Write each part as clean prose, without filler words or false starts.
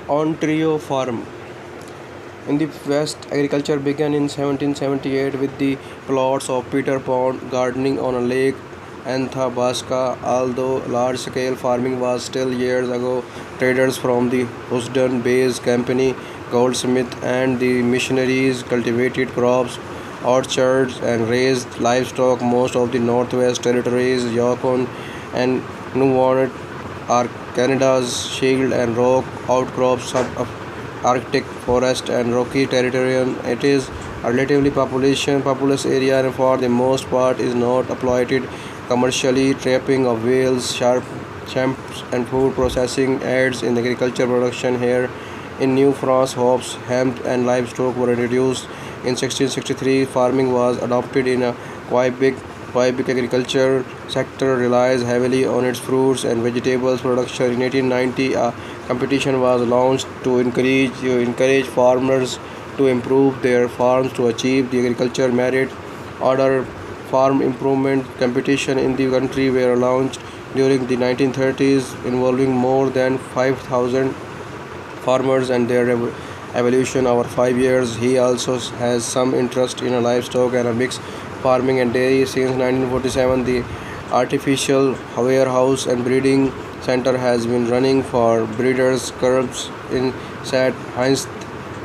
Ontario Farm. In the West, agriculture began in 1778 with the plots of Peter Pond gardening on a lake Athabasca. Although large-scale farming was still years ago, traders from the Hudson Bay Company, Goldsmith, and the missionaries cultivated crops, orchards, and raised livestock. Most of the Northwest Territories, Yukon, and Nunavut are Canada's shield and rock outcrops Arctic forest and rocky territorial. It is a relatively populous area and for the most part is not exploited commercially. Trapping of whales, sharp champs and food processing aids in agriculture production here. In New France, hops, hemp and livestock were introduced. In 1663, farming was adopted in a Quebec. Quebec agriculture sector relies heavily on its fruits and vegetables production. In 1890, a competition was launched to encourage farmers to improve their farms to achieve the agriculture merit order. Farm improvement competition in the country were launched during the 1930s, involving more than 5,000 farmers and their evolution over 5 years. He also has some interest in a livestock and a mixed farming and dairy. Since 1947, the artificial warehouse and breeding center has been running for breeders' curbs in St. Heinz,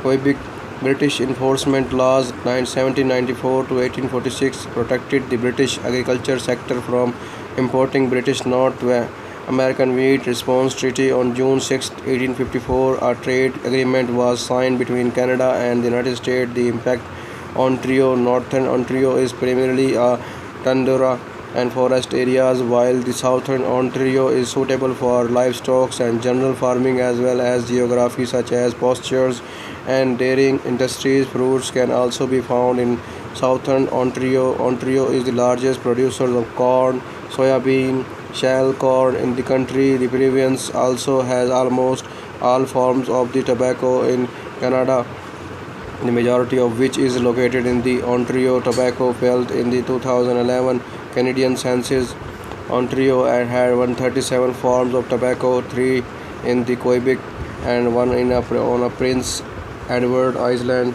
Quebec. British enforcement laws 1794 to 1846 protected the British agriculture sector from importing British North American wheat. Response treaty on June 6, 1854, a trade agreement was signed between Canada and the United States. The impact Ontario. Northern Ontario is primarily a tundra and forest areas, while the southern Ontario is suitable for livestock and general farming as well as geography such as pastures and dairying industries. Fruits can also be found in southern Ontario. Ontario is the largest producer of corn, soybean, shell corn in the country. The province also has almost all forms of the tobacco in Canada, the majority of which is located in the Ontario Tobacco Belt. In the 2011 Canadian census, Ontario had 137 forms of tobacco, 3 in the Quebec and 1 on a Prince Edward Island.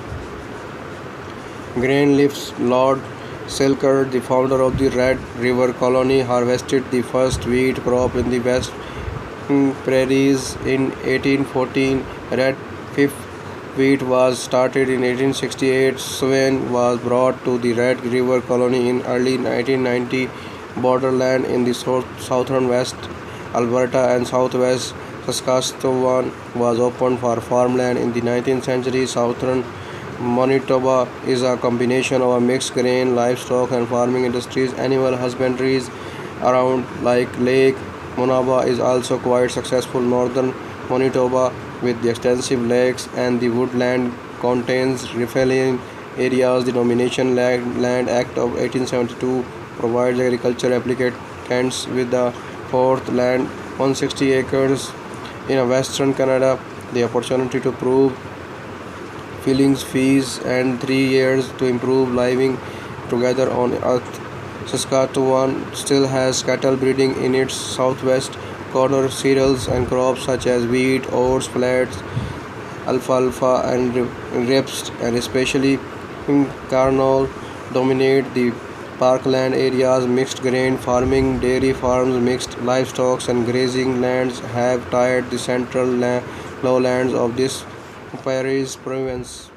Grain Leafs. Lord Selkirk, the founder of the Red River Colony, harvested the first wheat crop in the West Prairies in 1814. Red Fifth wheat was started in 1868. Swan was brought to the Red River Colony in early 1990. Borderland in the southern West Alberta and southwest Saskatchewan was opened for farmland in the 19th century. Southern Manitoba is a combination of a mixed grain, livestock, and farming industries. Animal husbandries around like Lake Monaba is also quite successful. Northern Manitoba, with the extensive lakes and the woodland, contains riparian areas. The Nomination Land Act of 1872 provides agriculture applicants with the fourth land, 160 acres in Western Canada, the opportunity to prove fillings fees and 3 years to improve living together on earth. Saskatchewan still has cattle breeding in its southwest corner. Cereals and crops such as wheat, oats, flax, alfalfa, and grapes, and especially canola, dominate the parkland areas. Mixed grain farming, dairy farms, mixed livestock, and grazing lands have tied the central lowlands of this Paris province.